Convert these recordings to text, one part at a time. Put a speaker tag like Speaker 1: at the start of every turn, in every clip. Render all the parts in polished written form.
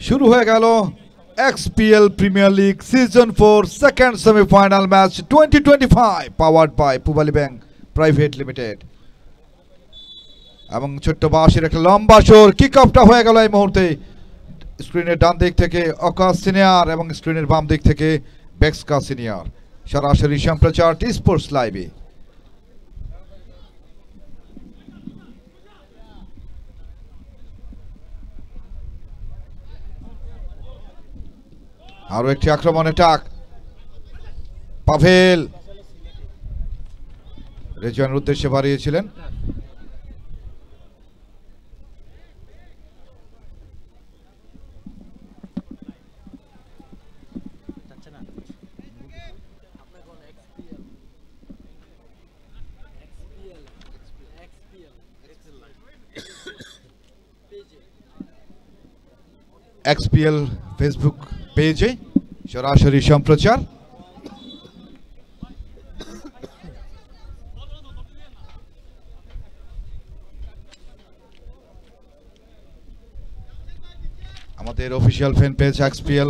Speaker 1: শুরু হয়ে গেল XPL premier league season 4 second semifinal match 2025 powered by Pubali bank private limited. এবং ছোট্ট বাঁশির একটা লম্বা শোর কিক অফটা হয়ে গেল এই মুহূর্তে। স্ক্রিনের ডান দিক থেকে অকাশ সিনিয়র এবং স্ক্রিনের বাম দিক থেকে বেক্সকা সিনিয়র, সরাসরি সম্প্রচার টি স্পোর্টস লাইভে। আরো একটি আক্রমণ অ্যাটাক, পাভেল রেজওয়ানের উদ্দেশ্যে বাড়িয়েছিলেন। XPL ফেসবুক পেজে সরাসরি সম্প্রচার। আমাদের official fan page XPL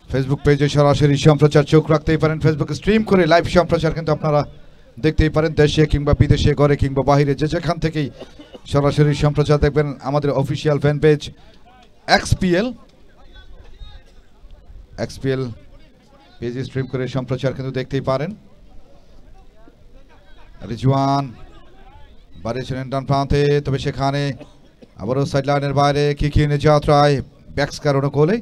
Speaker 1: Facebook পেজে সরাসরি সম্প্রচার চোখ রাখতেই পারেন। ফেসবুক স্ট্রিম করে লাইভ সম্প্রচার কিন্তু আপনারা দেখতেই পারেন, দেশে কিংবা বিদেশে, ঘরে কিংবা বাহিরে, যে যেখান থেকেই সরাসরি সম্প্রচার দেখবেন আমাদের অফিসিয়াল ফ্যান পেজ XPL পেজে স্ট্রিম করে সম্প্রচার কিন্তু দেখতেই পারেন। রিজওয়ান বাড়িয়েছিলেন ডান প্রান্তে, তবে সেখানে আবারও সাইড লাইনের বাইরে কিকিনে যাত্রায় ব্যাক্সকার অনুকূলে।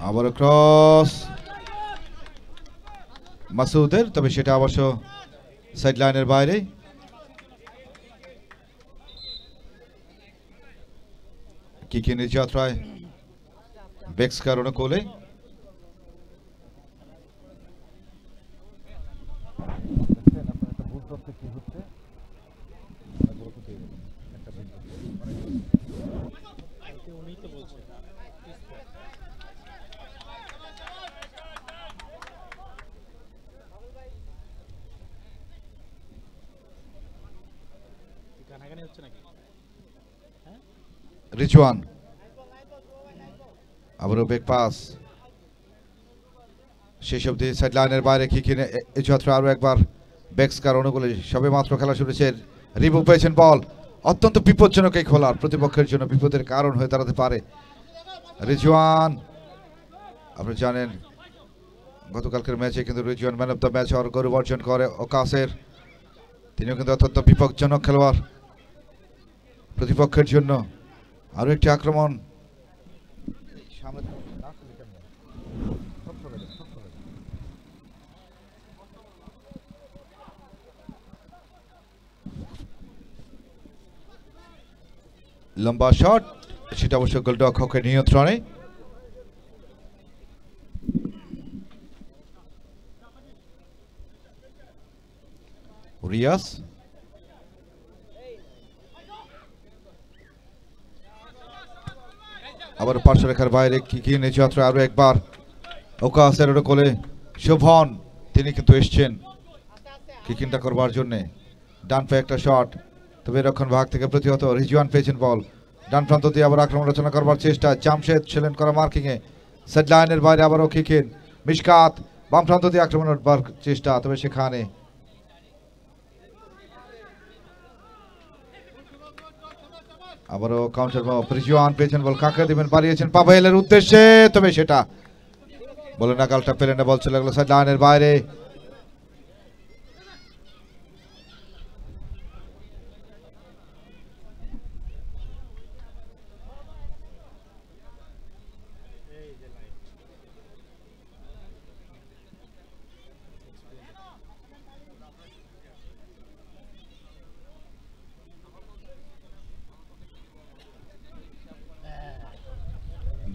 Speaker 1: আবারও ক্রস মাসুদের, তবে সেটা অবশ্য সাইড লাইনের বাইরে। কিকিনে যাত্রায় বেক্সকার অনুকূলে। রিজওয়ান আবারও বেক পাস, শেষ অব্দি সাইড লাইনের বাইরে কিকিনে যাত্রা আরো একবার বেক্সকার অনুকূলে। সবে মাত্র খেলা শুরুছে, রিভু পেয়েছেন বল, অত্যন্ত বিপজ্জনক এই খেলার, প্রতিপক্ষের জন্য বিপদের কারণ হয়ে দাঁড়াতে পারে। রিজওয়ান, আপনি জানেন গতকালকের ম্যাচে কিন্তু Rizwan man of the match হওয়ার গৌরব অর্জন করে ওকাসের। তিনিও কিন্তু অত্যন্ত বিপজ্জনক খেলোয়াড় প্রতিপক্ষের জন্য। আরো একটি আক্রমণ, লম্বা শট, সেটা অবশ্য গোলরক্ষকের নিয়ন্ত্রণে। রিয়াস আবার পার্শ্বরেখার বাইরে কিকিনে যাত্রা আরো একবার ওকাসের কোলে। শোভন, তিনি কিন্তু এসছেন কিকিনটা করবার জন্যে। ডান পায়ে একটা শট, তবে রক্ষণ ভাগ থেকে প্রতিহত। রিজওয়ান পেয়েছেন বল, ডান প্রান্ত দিয়ে আবার আক্রমণ রচনা করবার চেষ্টা। জামশেদ ছিলেন করা মার্কিং এ, সেট লাইনের বাইরে আবারও কিকিন। মিশকাত বাম প্রান্ত দিয়ে আক্রমণের চেষ্টা, তবে সেখানে আবারও কাউন্টার। রিজওয়ান পেয়েছেন বল, কাকে দিবেন, বাড়িয়েছেন পাভেলের উদ্দেশ্যে, তবে সেটা বলে নাগালটা পেলেন না, বল চলে গেল সাইড লাইনের বাইরে।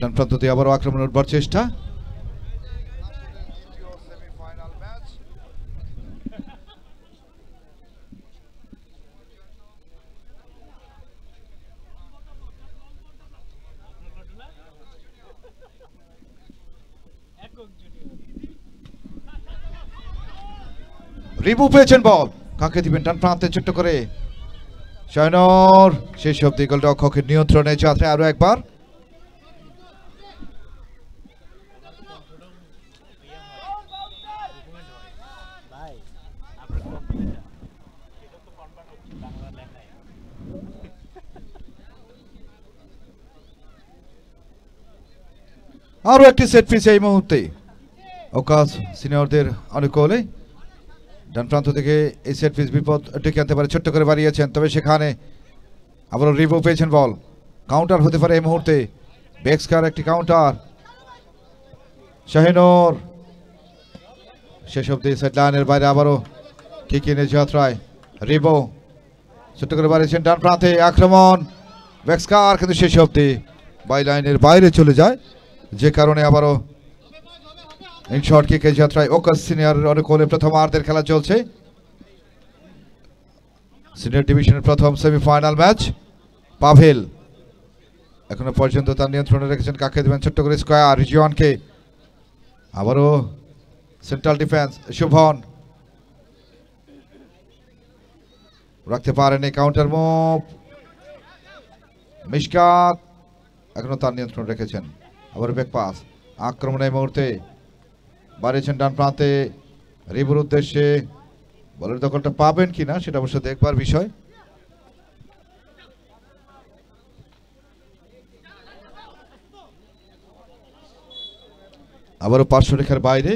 Speaker 1: ডান প্রান্ত দিয়ে আবারও আক্রমণ উঠবার চেষ্টা। রিবু পেয়েছেন বল, কাকে দিবেন? ডান প্রান্তে ছোট্ট করে শাহিনুর, শেষ অব্দি গোলরক্ষকের নিয়ন্ত্রণে যাত্রায় আরো একবার। আরো একটি সেট পিস এই মুহূর্তে ওকাস সিনিয়রদের অনুকূলে। ডান প্রান্ত থেকে এই সেট পিস বিপদ ডেকে আনতে পারে, ছোট্ট করে বাড়িয়েছেন, তবে সেখানে আবারও রিবু পেয়েছেন বল, কাউন্টার হতে পারে এই মুহূর্তে। বেক্সকার একটি কাউন্টার, শাহিনুর শেষ অব্দি সেট লাইনের বাইরে আবারও কিকিনে যাত্রায় রিবু ছোট্ট করে বাড়িয়েছেন ডান প্রান্তে, আক্রমণ বেক্সকার কিন্তু শেষ অব্দি বাই লাইনের বাইরে চলে যায়, যে কারণে আবারও ইনশর্ট কিকের যাত্রায় ওকাস সিনিয়রের অনুকূলে প্রথমার্ধের খেলা চলছে। সিনিয়র ডিভিশনের প্রথম সেমিফাইনাল ম্যাচ। পাভেল এখনো পর্যন্ত তার নিয়ন্ত্রণে রেখেছেন, কাকে দেবেন? ছোট্ট করে স্কোয়ার রিজওয়ানকে, আবারও সেন্ট্রাল ডিফেন্স শুভন রাখতে পারেনি, কাউন্টার মুভ মিশকাত এখনো তার নিয়ন্ত্রণ রেখেছেন। আবার ব্যাক পাস, আক্রমণের মুহূর্তে বাড়িয়েছেন ডান প্রান্তে রিবুর উদ্দেশ্যে, বলের দখলটা পাবেন কিনা সেটা অবশ্য দেখবার বিষয়। আবারও পার্শ্বরেখার বাইরে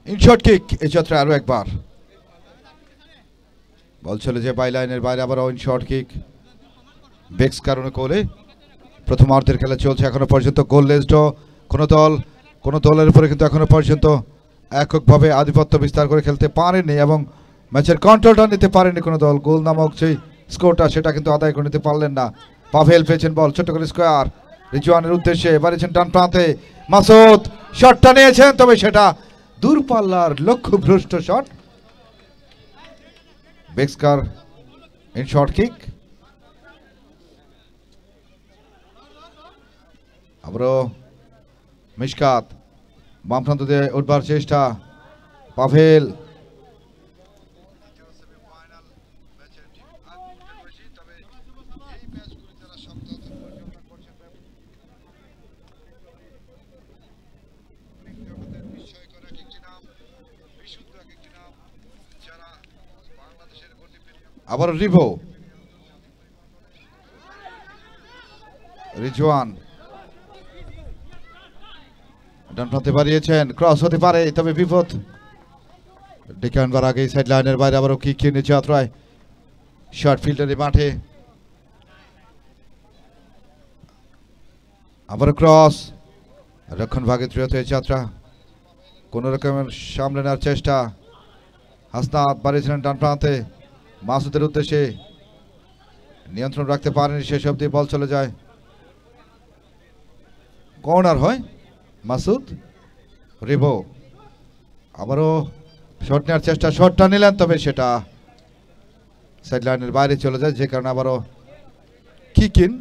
Speaker 1: ইনশর্ট কিক এই যাত্রায় আরো একবার বল চলে যে বাই লাইনের বাইরে, আবার ইনশর্ট কিক বেক্স কারণে কোলে। প্রথমার্ধের খেলা চলছে এখনো পর্যন্ত গোললেস ড্র, কোনো দলের উপরে কিন্তু এখনো পর্যন্ত এককভাবে আধিপত্য বিস্তার করে খেলতে পারেনি এবং ম্যাচের কন্ট্রোলটা নিতে পারেনি কোনো দল। গোল নামক সেই স্কোরটা সেটা কিন্তু আদায় করে নিতে পারলেন না। পাভেল পেয়েছেন বল, ছোট্ট করে স্কোয়ার রিজওয়ানের উদ্দেশ্যে বাড়িয়েছেন ডান প্রান্তে, মাসুদ শটটা নিয়েছেন, তবে সেটা দূরপাল্লার লক্ষ্যভ্রষ্ট শট। বেক্সকার ইন শর্ট কিক, আবারও মিশকাত বাম প্রান্ত দিয়ে উঠবার চেষ্টা, পাভেল আবার রিভো রিজওয়ান ডান প্রান্তে বাড়িয়েছেন, ক্রস হতে পারে তবে বিপদ ডেকে আনবার আগে সাইড লাইনের বাইরে আবারও কিক কিনে যাত্রায় শর্ট ফিল্ডারের মাঠে আবারও ক্রস, রক্ষণ ভাগে ত্রিয়ত যাত্রা কোন রকমের সামলে নেওয়ার চেষ্টা। হাসনাত বাড়িয়েছিলেন ডান প্রান্তে মাসুদের উদ্দেশ্যে, নিয়ন্ত্রণ রাখতে পারেনি, শেষ অবধি বল চলে যায়, কর্নার হয়। মাসুদ রিভো আবারও শট নেওয়ার চেষ্টা, শটটা নিলেন তবে সেটা সাইড লাইনের বাইরে চলে যায়, যে কারণে আবারও কিকিন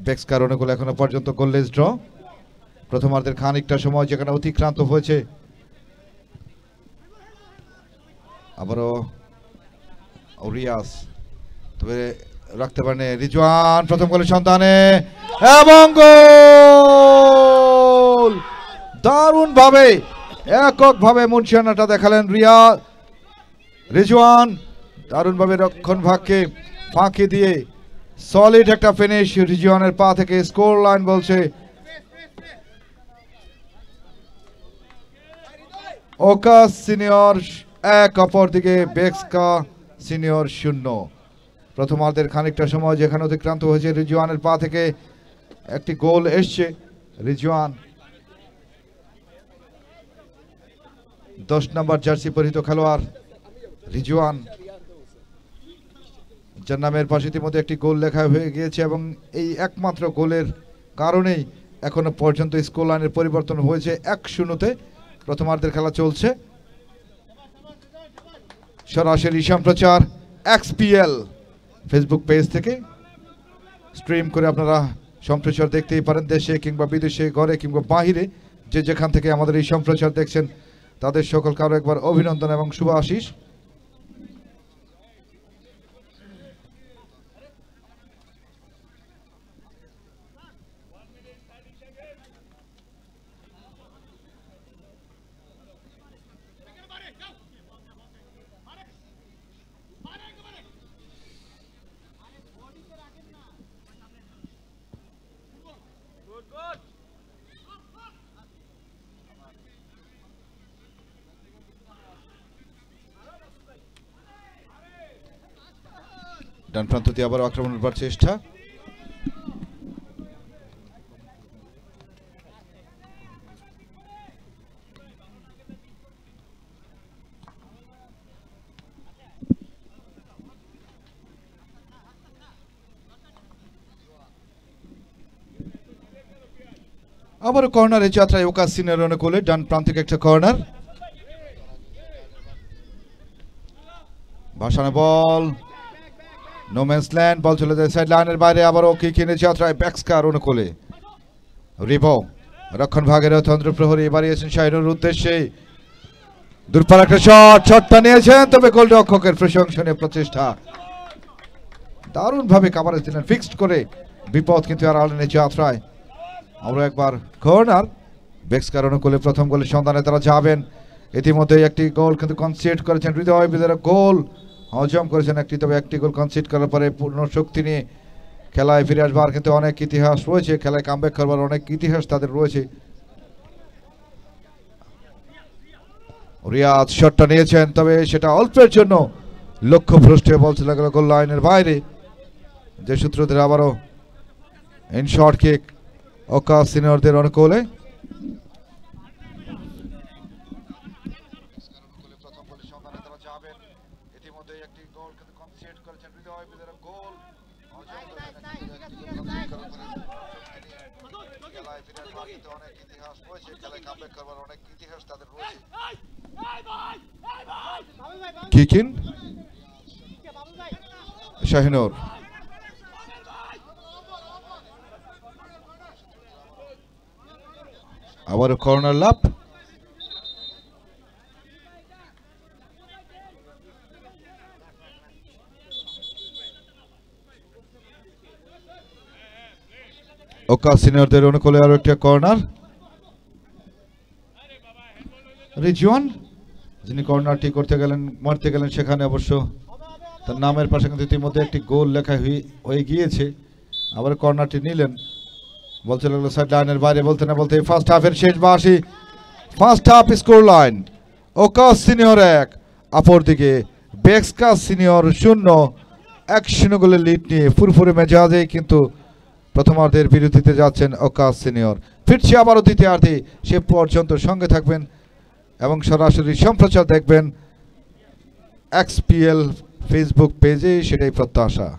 Speaker 1: বেক্সকার অনুকূল এখনো পর্যন্ত গোললেস ড্র। প্রথমার্ধের খানিকটা সময় যেখানে অতিক্রান্ত হয়েছে, আবারও রিয়াস তবে রাখতে পারেন রিজওয়ান, প্রথম গোলের সন্ধানে এবং গোল! দারুণ ভাবে এককভাবে মুন্সিয়ানাটা দেখালেন রিজওয়ান, দারুণ ভাবে রক্ষণ ভাগকে ফাঁকি দিয়ে সলিড একটা ফিনিশ রিজওয়ানের পা থেকে। স্কোর লাইন বলছে ওকাস সিনিয়র 1, অপরদিকে বেক্সকা সিনিয়র 0। প্রথমার্ধের খানিকটা সময় যেখানে অতিক্রান্ত হয়েছে রিজওয়ানের পা থেকে একটি গোল এসছে। রিজওয়ান 10 নম্বর জার্সি পরিহিত খেলোয়াড় রিজওয়ান যার নামের পাশে ইতিমধ্যে একটি গোল লেখা হয়ে গিয়েছে এবং এই একমাত্র গোলের কারণেই এখনো পর্যন্ত স্কোর লাইনের পরিবর্তন হয়েছে 1-0-তে। প্রথমার্ধের খেলা চলছে। সরাসরি সম্প্রচার XPL ফেসবুক পেজ থেকে স্ট্রিম করে আপনারা সম্প্রচার দেখতেই পারেন, দেশে কিংবা বিদেশে, ঘরে কিংবা বাহিরে, যে যেখান থেকে আমাদের এই সম্প্রচার দেখছেন তাদের সকলকে আরো একবার অভিনন্দন এবং শুভ আশিস। ডান প্রান্ত দিয়ে আবার আক্রমণ করার চেষ্টা। আবার কর্নারে যাত্রায় ওকাস সিনিয়র অনুকূলে ডান প্রান্তিক একটা কর্নার। ভাসানো বল, নো ম্যানস ল্যান্ড, বল চলে যায় সাইড লাইনের বাইরে। আবারও কিকিনের যাত্রায় ব্যাক্সকার অনুকূলে রিভো রক্ষণ ভাগের তন্ত্র প্রহরী বাড়িয়েছেন শাহিনুর উদ্দেশ্যে। দূরপার একটা শটটা নিয়েছেন, তবে গোলরক্ষকের প্রশংসনীয় প্রচেষ্টা, দারুণ ভাবে কাভারেজ দিলেন, ফিক্সড করে বিপদ কিন্তু আর আলেনের যাত্রায়। আরো একবার কর্নার, ব্যাক্সকার অনুকূলে প্রথম গোলের সন্ধানে তারা যাবেন। ইতিমধ্যে একটি গোল কিন্তু কনসিড করেছেন হৃদয় বিদারক গোল হজম করেছেন একটি, তবে একটি গোল কনসিড করার পরে পূর্ণ শক্তি নিয়ে খেলায় ফিরে আসবার কিন্তু অনেক ইতিহাস রয়েছে, খেলায় কামব্যাক করবার অনেক ইতিহাস তাদের রয়েছে। রিয়াদ শটটা নিয়েছেন, তবে সেটা অল্পের জন্য লক্ষ্যভ্রষ্ট হয়ে বল চলে গেল গোল লাইনের বাইরে। যে সূত্র ধরে আবারও ইন শর্ট কিক ওকাস সিনিয়রদের অনুকূলে। কিকিন শাহিনুর, আবারও কর্নার লাভ। ওকাস সিনিয়রদের অনুকূলে আরো একটা কর্নার। রিজওয়ান যিনি কর্নারটি করতে গেলেন, মারতে গেলেন, সেখানে অবশ্য তার নামের পাশে কিন্তু ইতিমধ্যে একটি গোল লেখা হয়ে গিয়েছে। আবার কর্নারটি নিলেন, বল চলে গেল সাইড লাইনের বাইরে। বলতে না বলতে ফার্স্ট হাফের শেষ বাঁশি। ফার্স্ট হাফ স্কোর লাইন ওকাস সিনিয়র 1, অপরদিকে ব্যাক্সকার সিনিয়র 0। 1-0 গোলের লিড নিয়ে ফুরফুরে মেজাজে কিন্তু প্রথমার্ধের বিরতিতে যাচ্ছেন ওকাস সিনিয়র। ফিরছে আবারও দ্বিতীয়ার্ধে, সে পর্যন্ত সঙ্গে থাকবেন এবং সরাসরি সম্প্রচার দেখবেন XPL ফেসবুক পেজে, সেটাই প্রত্যাশা।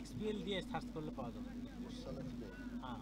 Speaker 2: XPL দিয়ে সার্চ করলে পাওয়া যাবে। হ্যাঁ,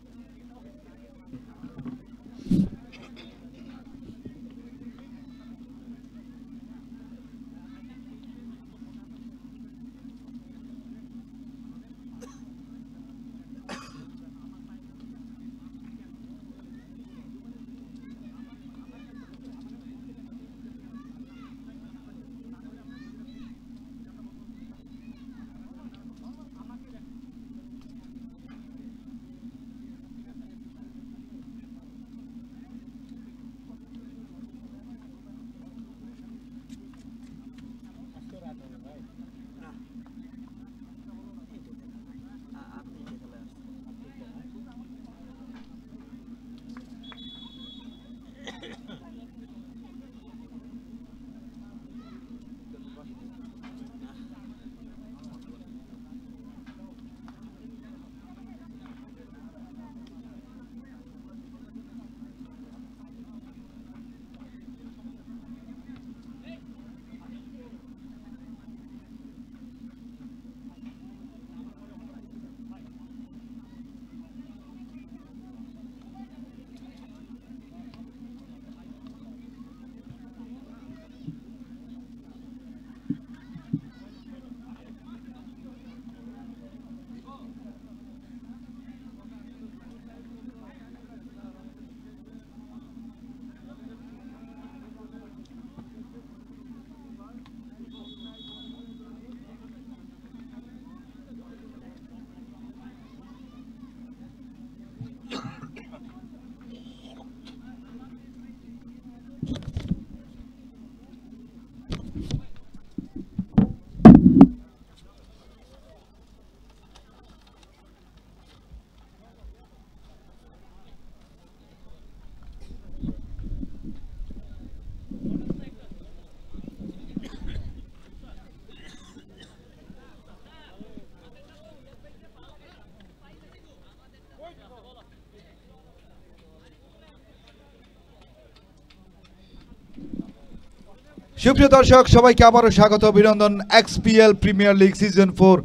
Speaker 1: সুপ্রিয় দর্শক সবাইকে আবারও স্বাগত অভিনন্দন XPL premier league season 4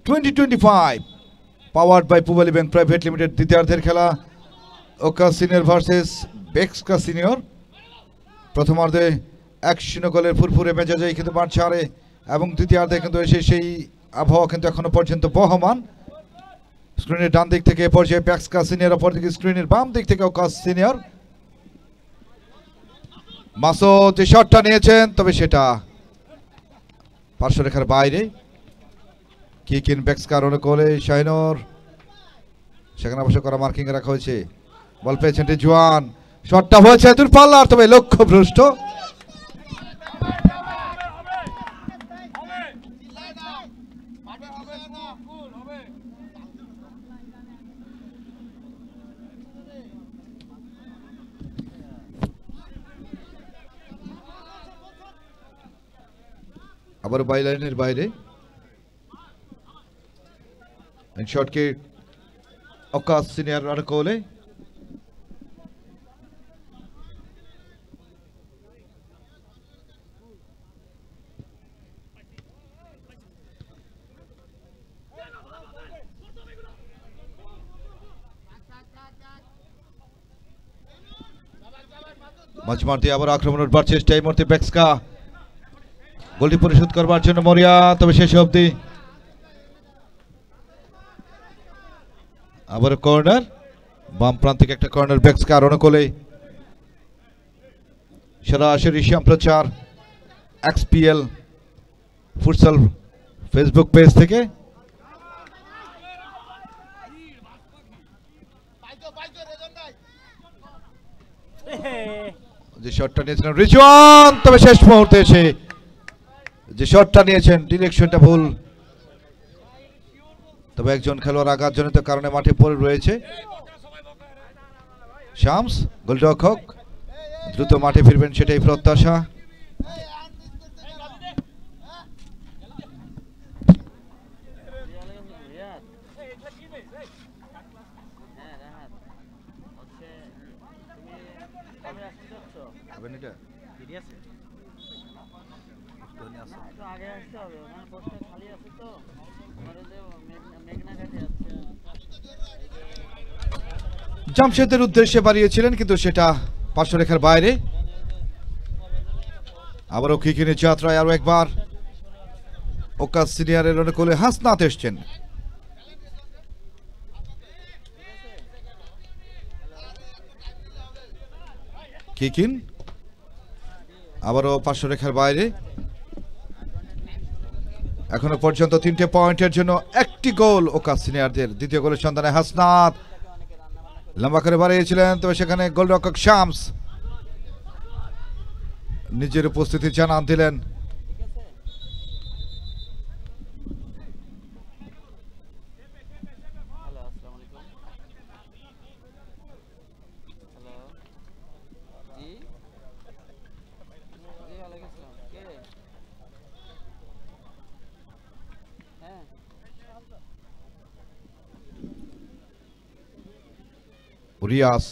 Speaker 1: 2025 powered by Pubali bank private limited দ্বিতীয়ার্ধের খেলা ওকা সিনিয়র ভার্সেস বেক্সকা সিনিয়র। প্রথমার্ধে 1-0 গোলের ফুরফুরে মেজাজেই কিন্তু মাঠ ছাড়ে এবং দ্বিতীয়ার্ধে কিন্তু এসে সেই আবহাওয়া কিন্তু এখনো পর্যন্ত বহমান। স্ক্রিনের ডান দিক থেকে পর্যায়ে বেক্সকা সিনিয়র, অপরদিকে স্ক্রিনের বাম দিক থেকে ওকা সিনিয়র। মাসুদ যে শটটা নিয়েছেন তবে সেটা পার্শ্বরেখার বাইরে। কিকিন বেক্সকার অনুকূলে শাহিনুর, সেখানে অবশ্য করা মার্কিং রাখা হয়েছে। বল পেয়েছেন রিজওয়ান, শটটা হয়েছে দূরপাল্লার তবে লক্ষ্যভ্রষ্ট। আবার বাইলাইনের বাইরে শটকে অকাশ সিনিয়র অনুকূলে। মাঝমাঠ দিয়ে আবার আক্রমণের বার চেষ্টা, এই মুহূর্তে বেক্সকা গোলটি পরিশোধ করবার জন্য মরিয়া, তবে শেষ অবধি আবার কর্নার, বাম প্রান্তিক একটা কর্নার বেক্সকার অনুকূলে। সরাসরি সম্প্রচার এক্সপিএল ফুটসাল ফেসবুক পেজ থেকে। যে শটটা নিয়েছিলেন রিজওয়ান, তবে শেষ মুহূর্তে এসে যে শটটা নিয়েছেন ডিরেকশনটা ভুল, তবে একজন খেলোয়াড় আঘাতজনিত কারণে মাঠে পড়ে রয়েছে। শামস গোলরক্ষক দ্রুত মাঠে ফিরবেন সেটাই প্রত্যাশা। জামশেদের উদ্দেশ্যে বাড়িয়েছিলেন কিন্তু সেটা পার্শ্বরেখার বাইরে। আবারও কিকিনের যাত্রায় আরো একবার ওকা সিনিয়রের অনুকূলে হাসনাত এসছেন। কিকিন আবারও পার্শ্বরেখার বাইরে। এখনো পর্যন্ত 3টে পয়েন্টের জন্য 1টি গোল ওকা সিনিয়রদের। দ্বিতীয় গোলের সন্ধানে হাসনাত লম্বা করে বাড়িয়েছিলেন, তবে সেখানে গোলরক্ষক শামস নিজের উপস্থিতি জানান দিলেন। রিয়াস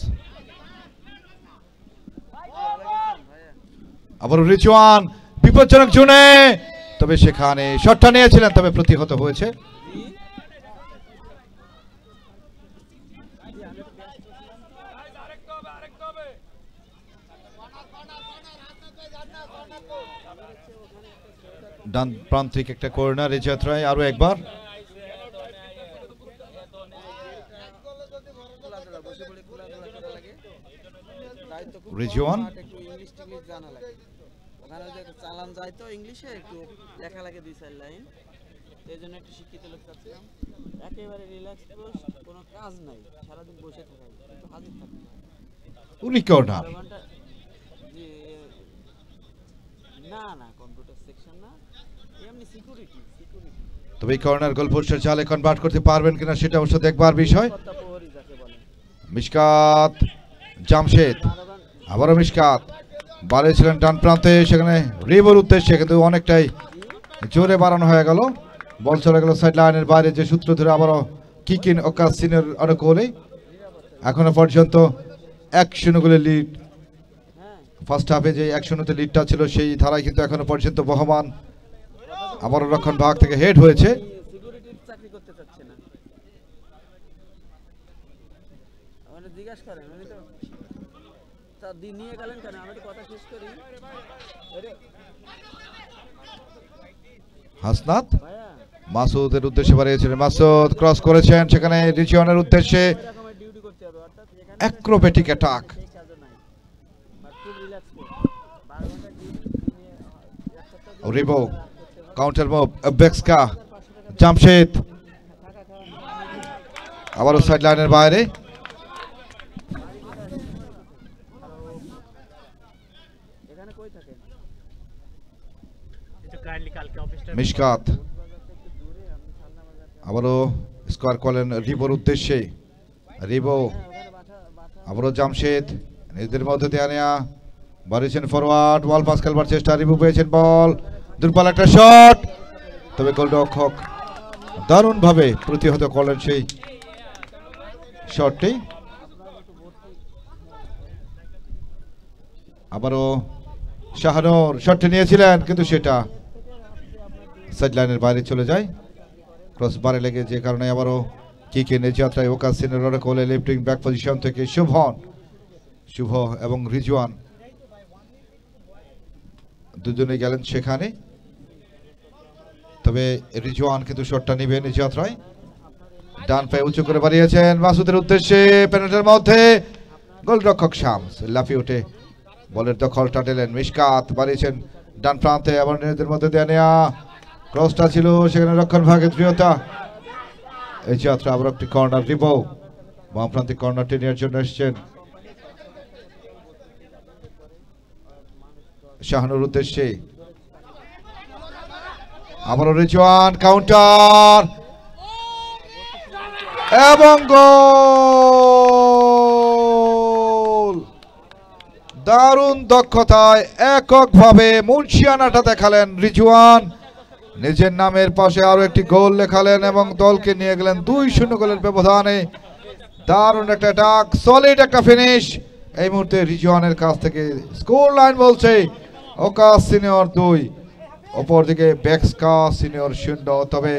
Speaker 1: আবার রিজওয়ান বিপজ্জনক জোনে, তবে সেখানে শটটা নিয়েছিলেন তবে প্রতিহত হয়েছে। ডান প্রান্তিক একটা কর্নার এই যাত্রায় আরো একবার। রিজওয়ান
Speaker 3: ওখানে যে চালান যায় তো ইংলিশে একটু লেখা লাগে 2-4 লাইন, এই জন্য একটু শিক্ষিত লোক চাচ্ছিলাম। একেবারে রিল্যাক্স পোস্ট, কোনো কাজ নাই, সারাদিন বসে থাকা, একটু হাজির থাকতে
Speaker 1: উনি কর্নার
Speaker 3: না না কম্পিউটার সেকশন না, এমনি সিকিউরিটি।
Speaker 1: তবে এই কর্নার গোল পোস্টের জালে কনভার্ট করতে পারবেন কিনা সেটা অবশ্য দেখবার বিষয়। মিশকাত জামশেদ আবারও মিশকাত বাড়িয়েছিলেন ডান প্রান্তে, সেখানে রিবোর উদ্দেশ্যে কিন্তু অনেকটাই জোরে বাড়ানো হয়ে গেল। বল চলে গেল সাইড লাইনের বাইরে, যে সূত্র ধরে আবারও কিকিন ওকা সিনিয়র অনুকূলে। এখনো পর্যন্ত 1-0 গোলের লিড ফার্স্ট হাফে যে 1-0 লিডটা ছিল সেই ধারায় কিন্তু এখনো পর্যন্ত বহমান। আবারও রক্ষণ ভাগ থেকে হেড হয়েছে।
Speaker 3: সিকিউরিটির চাকরি করতে চাচ্ছে না। আমাকে জিজ্ঞাসা করেন, উনি তো তা নিয়ে গেলেন কেন? আমি তো কথা শেষ করি।
Speaker 1: হাসনাত
Speaker 3: ভাইয়া
Speaker 1: মাসুদের উদ্দেশ্যে বাড়িয়েছিলেন, মাসুদ ক্রস করেছেন, সেখানে রিজিওনের উদ্দেশ্যে
Speaker 3: এরকমের ডিউটি করতে হবে, অর্থাৎ এখানে
Speaker 1: অ্যাক্রোব্যাটিক অ্যাটাক।
Speaker 3: সেই কাজও নাই, বা খুব রিল্যাক্স করে 12 ঘন্টা ডিউটি নিয়ে এক সপ্তাহ
Speaker 1: রিবো কাউন্টার মুভ, বেক্সকা, জামশেদ আবারও সাইড লাইনের বাইরে।
Speaker 3: এখানে কই থাকেন?
Speaker 2: একটু কাইন্ডলি কালকে অফিসটা
Speaker 1: মিশকাত
Speaker 3: বাজারটা একটু দূরে, আপনি সালনা বাজার
Speaker 1: আবারও স্কোয়ার করলেন রিবোর উদ্দেশ্যে। রিবো
Speaker 3: ওখানে বাসা
Speaker 1: আবারও জামশেদ নিজেদের মধ্যে দিয়ে নেয়া, বাড়িয়েছেন ফরওয়ার্ড, বল পাস খেলবার চেষ্টা, রিবু পেয়েছেন বল, দুর্বল একটা শট, তবে গোলরক্ষক দারুণভাবে প্রতিহত করলেন সেই শটটি। আবারও শাহানুর শটটি নিয়েছিলেন, কিন্তু সেটা সাইড লাইনের বাইরে চলে যায়, ক্রস বারে লেগে, যে কারণে আবারও কিক এনে যাত্রায় ওকাসিনের কোলে লিফটিং ব্যাক পজিশন থেকে শুভ এবং রিজওয়ান দুজনে গেলেন সেখানে, তবে রিজওয়ান কিন্তু শটটা নিবেন এই যাত্রায়। ডান পায়ে উঁচু করে বাড়িয়েছেন মাসুদের উদ্দেশ্যে, পেনাল্টির মধ্যে গোলরক্ষক শামস লাফিয়ে উঠে বলের দখলটা নিলেন। মিশকাত বাড়িয়েছেন ডান প্রান্তে, আবার নিজেদের মধ্যে দেয়া নেয়া, ক্রসটা ছিল সেখানে রক্ষণ ভাগের দৃঢ়তা। এই যাত্রা আবার একটি কর্নার, রিবো বাম প্রান্তে কর্নারটি নেওয়ার জন্য এসেছেন, শাহানুর উদ্দেশ্যে, আবারও রিজওয়ান কাউন্টার এবং গোল। দারুণ দক্ষতায় এককভাবে মুন্সিয়ানাটা দেখালেন রিজওয়ান, নিজের নামের পাশে আরো একটি গোল লেখালেন এবং দলকে নিয়ে গেলেন 2-0 গোলের ব্যবধানে। দারুণ একটা ডাক, সলিড একটা ফিনিশ এই মুহূর্তে রিজওয়ানের কাছ থেকে। স্কোর লাইন বলছে ওকাস সিনিয়র 2, অপরদিকে বেক্সকা সিনিয়র 0। তবে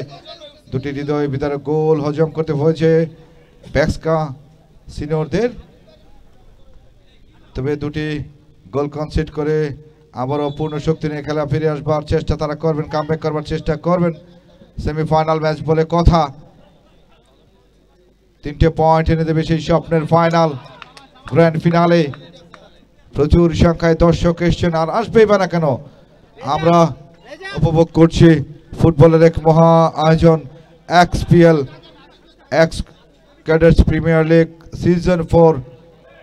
Speaker 1: দুটি হৃদয় বিদারক গোল হজম করতে হয়েছে বেক্সকা সিনিয়রদের, তবে দুটি গোল কনসিড করে আবারও পূর্ণ শক্তি নিয়ে খেলা ফিরে আসবার চেষ্টা তারা করবেন, কামব্যাক করবার চেষ্টা করবেন। সেমিফাইনাল ম্যাচ বলে কথা, 3টে পয়েন্ট এনে দেবে সেই স্বপ্নের ফাইনাল গ্র্যান্ড ফিনালে। প্রচুর সংখ্যায় দর্শক এসছেন, আর আসবেই বা না কেন, আমরা উপভোগ করছি ফুটবলের এক মহা আয়োজন, XPL X cadets premier league season 4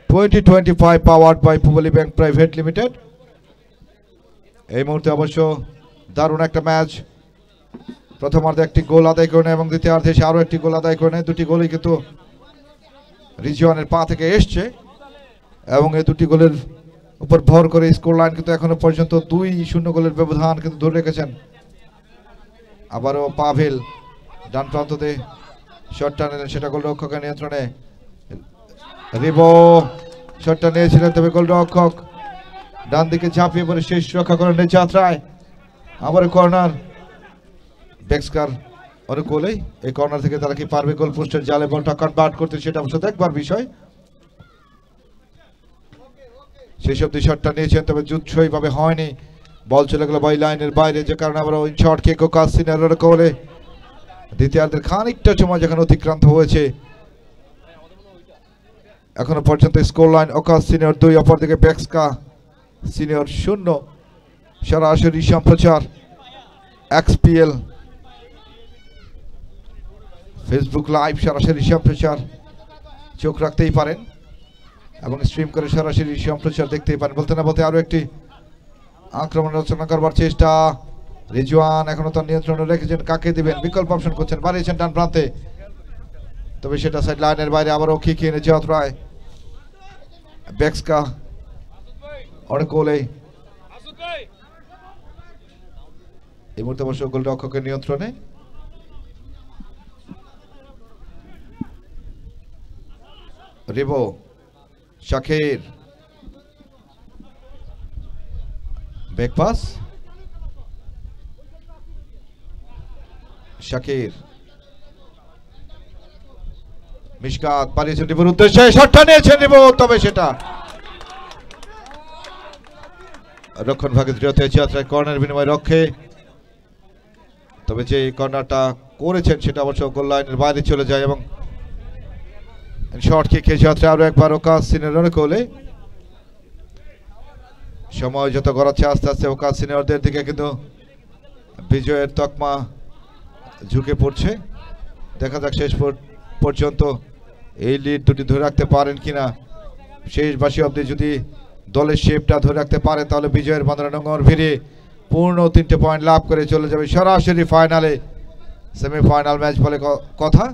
Speaker 1: 2025 powered by Pubali bank private limited. এই মুহূর্তে অবশ্য দারুণ একটা ম্যাচ, প্রথমার্ধে একটি গোল আদায় করে এবং দ্বিতীয়ার্ধে এসে আরও একটি গোল আদায় করে, দুটি গোলই কিন্তু রিজওয়ানের পা থেকে এসছে এবং এই দুটি গোলের উপর ভর করে স্কোর লাইন কিন্তু এখনো পর্যন্ত 2-0 গোলের ব্যবধান কিন্তু ধরে রেখেছেন। আবারও পাভেল ডান প্রান্ততে শটটা নিলেন, সেটা গোলরক্ষকের নিয়ন্ত্রণে, রিবো শটটা নিয়েছিলেন, তবে গোলরক্ষক ডান দিকে ঝাঁপিয়ে পড়ে শেষ রক্ষা করেন এই যাত্রায়। আবার কর্নার, বেক্সকার অনুকূলেই এই কর্নার থেকে তারা কি পারবে গোল পোস্টের জালে বলটা কনভার্ট করতে, সেটা অবশ্য দেখবার বিষয়। সেই সব শটটা নিয়েছেন, তবে জুৎসই ভাবে হয়নি, বল চলে গেল বাই লাইনের বাইরে, যে কারণে আবার ওই শট কে কোকাসিনের কোলে দ্বিতীয়ার্ধের খানিকটা সময় যেখানে অতিক্রান্ত হয়েছে। এখনো পর্যন্ত স্কোর লাইন ওকাস সিনিয়র 2, অপরদিকে বেক্সকা সিনিয়র 0। সরাসরি সম্প্রচার XPL ফেসবুক লাইভ, সরাসরি সম্প্রচার চোখ রাখতেই পারেন এবং স্ট্রিম করে সরাসরি সম্প্রচার দেখতেই পারেন। বলতে না বলতে আরো একটি আক্রমণ রচনা করবার চেষ্টা, রিজওয়ান এখনো তার নিয়ন্ত্রণে রেখেছেন, কাকে দিবেন, বিকল্প অপশন করছেন, বাড়িয়েছেন ডান প্রান্তে, তবে সেটা সাইড লাইনের বাইরে আবারও কি এনে যাত্রায় বেক্সকা অনেকলে এই মুহূর্তে অবশ্য গোলরক্ষকের নিয়ন্ত্রণে। রিবো, শাকির ব্যাক পাস শাকির মিশকাত পারিয়েছেন রিবুর উদ্দেশ্যে শটটা নিয়েছেন রিবু তবে সেটা রক্ষণ ভাগে দৃঢ়তা যাত্রায় কর্নার বিনিময় রক্ষে তবে যে কর্নারটা করেছেন সেটা অবশ্য গোল লাইনের বাইরে চলে যায় এবং শর্ট কিকে যাত্রা আরো একবার ওকাস সিনিয়র কোলে সময় যত গড়াচ্ছে আস্তে আস্তে ওকাস সিনিয়রদের দিকে কিন্তু বিজয়ের তকমা ঝুঁকে পড়ছে দেখা যাক শেষ পর্যন্ত এই লিড দুটি ধরে রাখতে পারেন কিনা শেষ বাসী অবধি যদি দলের শেপটা ধরে রাখতে পারে তাহলে বিজয়ের বাঁধনা নোঙর ভিড়ে পূর্ণ 3টে পয়েন্ট লাভ করে চলে যাবে সরাসরি ফাইনালে সেমিফাইনাল ম্যাচ বলে কথা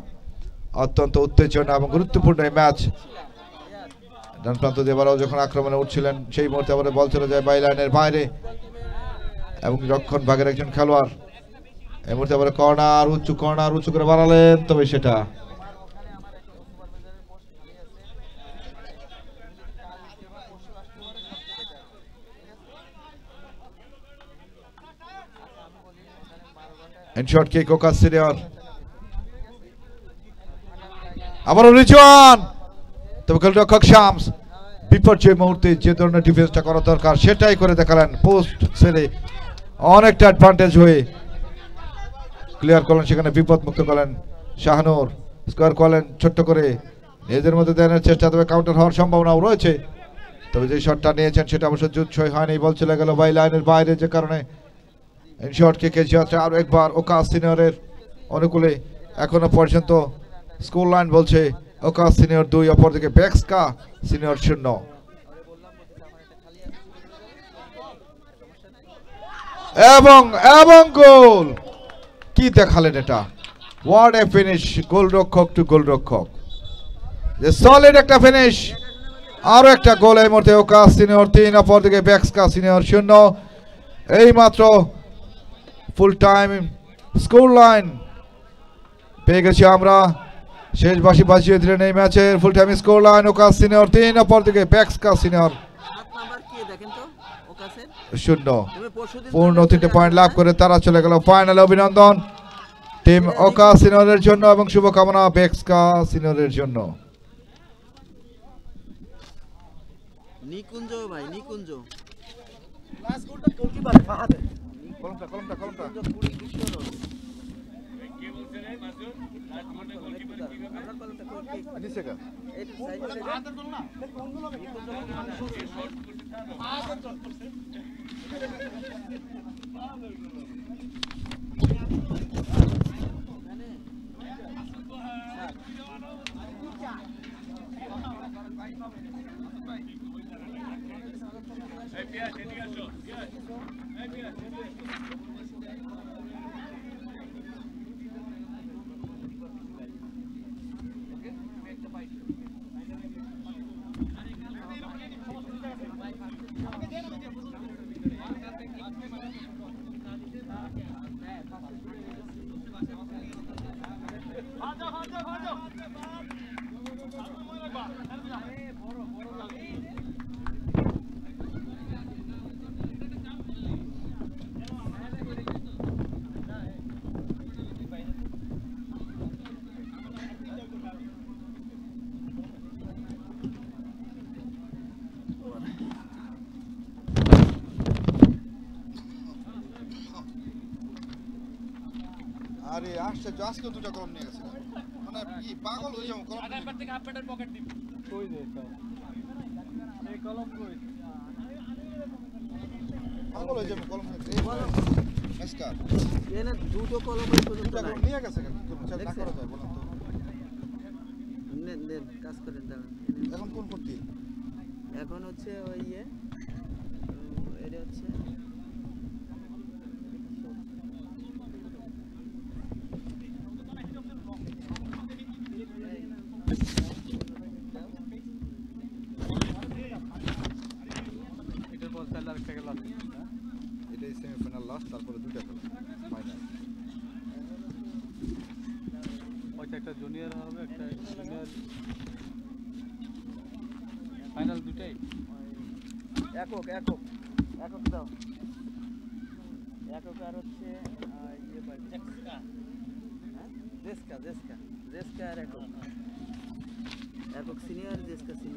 Speaker 1: অত্যন্ত উত্তেজনা এবং গুরুত্বপূর্ণ এই ম্যাচ ডান প্রান্ত দিয়ে এবারও যখন আক্রমণে উঠছিলেন সেই মুহূর্তে আবার বল চলে যায় বাই লাইনের বাইরে এবং রক্ষণ ভাগের একজন খেলোয়াড় এই মুহূর্তে আবার কর্নার উঁচু করে বাড়ালেন তবে সেটা শর্ট কিক ওকাস সিনিয়র আবারও রিজওয়ান তবে গোলরক্ষক শামস বিপর্যয় মুহূর্তে যে ধরনের ডিফেন্সটা করা দরকার সেটাই করে দেখালেন পোস্ট ছেড়ে অনেকটা অ্যাডভান্টেজ হয়ে ক্লিয়ার করলেন সেখানে বিপদ মুক্ত করলেন শাহনুর স্কোয়ার করলেন ছোট্ট করে নিজেদের মধ্যে দেওয়ার চেষ্টা তবে কাউন্টার হওয়ার সম্ভাবনাও রয়েছে তবে যে শটটা নিয়েছেন সেটা অবশ্য জুৎসই হয়নি বল চলে গেল বাই লাইনের বাইরে যে কারণে শর্ট কিকে যাত্রা আরো একবার ওকাস সিনিয়রের অনুকূলে এখনো পর্যন্ত স্কোর লাইন বলছে ওকাস সিনিয়র 2 অপরদিকে বেক্সকা সিনিয়র 0 এবং গোল কি দেখালেন এটা হোয়াট এ ফিনিশ গোলরক্ষক টু গোলরক্ষক যে সলিড একটা ফিনিশ আরো একটা গোল এই মুহূর্তে ওকাস সিনিয়র 3 অপরদিকে বেক্সকা সিনিয়র 0 এই মাত্র ফুল টাইম স্কোর লাইন পেয়ে গেছি আমরা শেষ বাঁশি বাজিয়ে দিলেন এই ম্যাচের ফুল টাইম স্কোর লাইন ওকাস সিনিয়র 3 অপরদিকে বেক্সকা সিনিয়র 0 পূর্ণ 3টে পয়েন্ট লাভ করে তারা চলে গেল ফাইনালে অভিনন্দন টিম ওকাস সিনিয়রের জন্য এবং শুভকামনা বেক্সকা সিনিয়রের জন্য
Speaker 3: নিকুঞ্জ ভাই নিকুঞ্জ
Speaker 4: লাস্ট গোলটা গোলকিপার ফাহাদে
Speaker 1: কলমটা
Speaker 3: পুরি বিশ্বর
Speaker 1: নিচেকা
Speaker 3: এই সাইডে
Speaker 4: ফাহাদের গোল না কোন গোল হবে ফাহাদের গোল করছে
Speaker 1: আরে আশ্চর্য আজকে দুটো কলম নিয়ে গেছে মানে কি পাগল হয়ে যাবো কলম
Speaker 4: আগামীবার থেকে হাফ প্যান্টের পকেট দিবি কই দে এই কলম কই
Speaker 1: পাগল হয়ে যাবো কলম নমস্কার
Speaker 3: এনে দুটো কলম
Speaker 1: দুটো কলম নিয়ে গেছে কেন কি করব না করা যায় বলুন তো
Speaker 3: নেন নেন কাজ করেন দাঁড়ান
Speaker 1: এখন কোন করতে
Speaker 3: এখন হচ্ছে ওই এটা হচ্ছে
Speaker 1: এটাই সেমিফাইনাল লাস্ট তারপরে দুটো খেলা ফাইনাল
Speaker 4: ওইটা একটা জুনিয়র হবে একটা জুনিয়র ফাইনাল দুটাই
Speaker 3: একক দাও একক আর হচ্ছে ইয়ে পাইছে হ্যাঁ জেসকা জেসকা জেসকা আর একক একক সিনিয়র জেসকা সিনিয়র